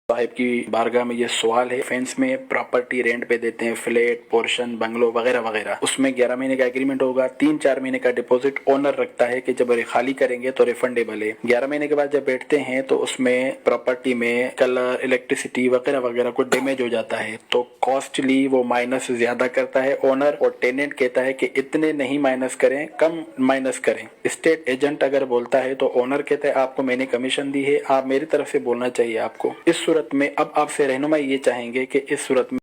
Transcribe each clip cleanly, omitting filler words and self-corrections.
साहिब की बारगाह में ये सवाल है, फेंस में प्रॉपर्टी रेंट पे देते हैं, फ्लैट, पोर्शन, बंगलो वगैरह वगैरह, उसमें 11 महीने का एग्रीमेंट होगा, 3-4 महीने का डिपॉजिट ओनर रखता है कि जब खाली करेंगे तो रिफंडेबल है। 11 महीने के बाद जब बैठते हैं तो उसमें प्रॉपर्टी में कलर, इलेक्ट्रिसिटी वगैरह वगैरह को डैमेज हो जाता है, तो कॉस्टली वो माइनस ज्यादा करता है ओनर, और टेनेंट कहता है कि इतने नहीं माइनस करें, कम माइनस करें। स्टेट एजेंट अगर बोलता है तो ओनर कहता है आपको मैंने कमीशन दी है, आप मेरी तरफ से बोलना चाहिए आपको। इस सूरत में अब आपसे रहनुमाई ये चाहेंगे कि इस सूरत में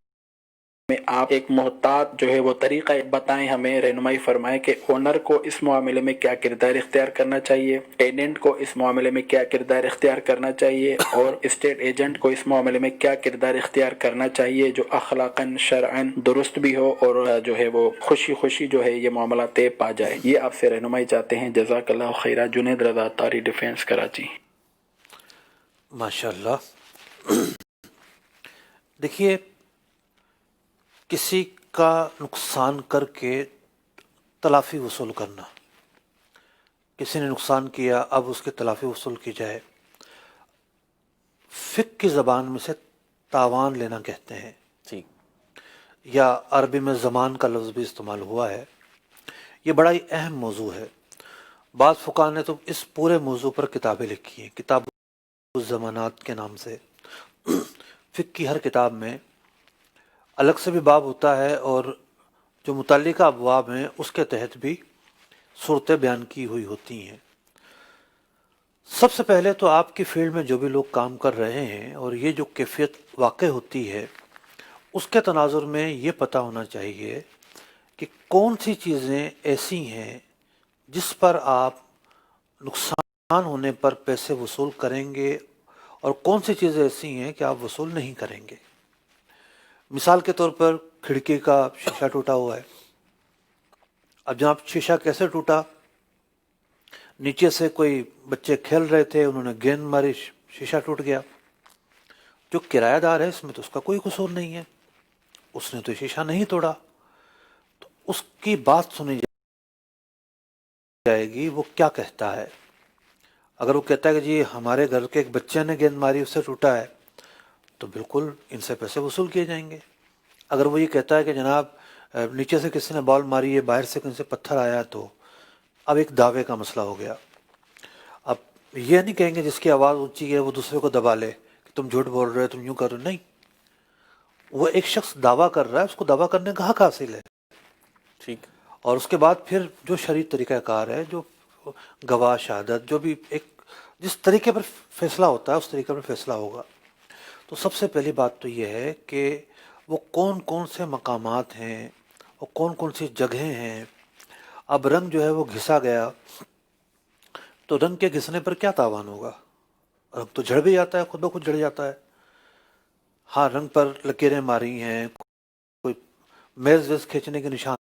आप एक मोहतात जो है वो तरीका बताएं, हमें रहनुमाई फरमाएं कि ओनर को इस मामले में क्या किरदार इख्तियार करना चाहिए, टेनेंट को इस मामले में क्या किरदार इख्तियार करना चाहिए, और स्टेट एजेंट को इस मामले में क्या किरदार इख्तियार करना चाहिए जो अखलाकन शरअन दुरुस्त भी हो और जो है वो खुशी खुशी जो है ये मामला तय पा जाए। ये आपसे रहनुमाई चाहते हैं। जज़ाकल्लाह खैरा। जुनैद रज़ा, तारी डिफेंस, कराची। माशाल्लाह। देखिए, किसी का नुकसान करके तलाफ़ी वसूल करना, किसी ने नुकसान किया अब उसकी तलाफ़ी वसूल की जाए, फ़िक़्ह की ज़बान में से तावान लेना कहते हैं, ठीक, या अरबी में ज़मान का लफ्ज़ भी इस्तेमाल हुआ है। ये बड़ा ही अहम मौजू है। बाज़ फ़ुक़हा ने तो इस पूरे मौजू पर किताबें लिखी हैं, किताब ज़मानात के नाम से। फ़िक़्ह की हर किताब में अलग से भी बाब होता है और जो मुतल्लिका अबवाब हैं उसके तहत भी सूरतें बयान की हुई होती हैं। सबसे पहले तो आपकी फील्ड में जो भी लोग काम कर रहे हैं और ये जो कैफियत वाक़ई होती है उसके तनाजुर में ये पता होना चाहिए कि कौन सी चीज़ें ऐसी हैं जिस पर आप नुकसान होने पर पैसे वसूल करेंगे और कौन सी चीज़ें ऐसी हैं कि आप वसूल नहीं करेंगे। मिसाल के तौर पर खिड़की का शीशा टूटा हुआ है। अब जनाब शीशा कैसे टूटा, नीचे से कोई बच्चे खेल रहे थे, उन्होंने गेंद मारी, शीशा टूट गया। जो किराएदार है इसमें तो उसका कोई कसूर नहीं है, उसने तो शीशा नहीं तोड़ा, तो उसकी बात सुनी जाएगी वो क्या कहता है। अगर वो कहता है कि जी हमारे घर के एक बच्चे ने गेंद मारी उससे टूटा है, तो बिल्कुल इनसे पैसे वसूल किए जाएंगे। अगर वो ये कहता है कि जनाब नीचे से किसी ने बॉल मारी है, बाहर से कहीं से पत्थर आया, तो अब एक दावे का मसला हो गया। अब ये नहीं कहेंगे जिसकी आवाज़ ऊंची है वो दूसरे को दबा ले कि तुम झूठ बोल रहे हो, तुम यूँ कर रहे हो। नहीं, वो एक शख्स दावा कर रहा है, उसको दावा करने का हक हासिल है। ठीक, और उसके बाद फिर जो शरई तरीक़ाकार है, जो गवाह शहादत, जो भी एक जिस तरीके पर फैसला होता है उस तरीके पर फैसला होगा। तो सबसे पहली बात तो ये है कि वो कौन कौन से मकामात हैं और कौन कौन सी जगहें हैं। अब रंग जो है वो घिसा गया, तो रंग के घिसने पर क्या तावान होगा, रंग तो झड़ भी जाता है, खुद ब खुद झड़ जाता है। हाँ, रंग पर लकीरें मारी हैं, कोई मेज़ वेज़ खींचने के निशान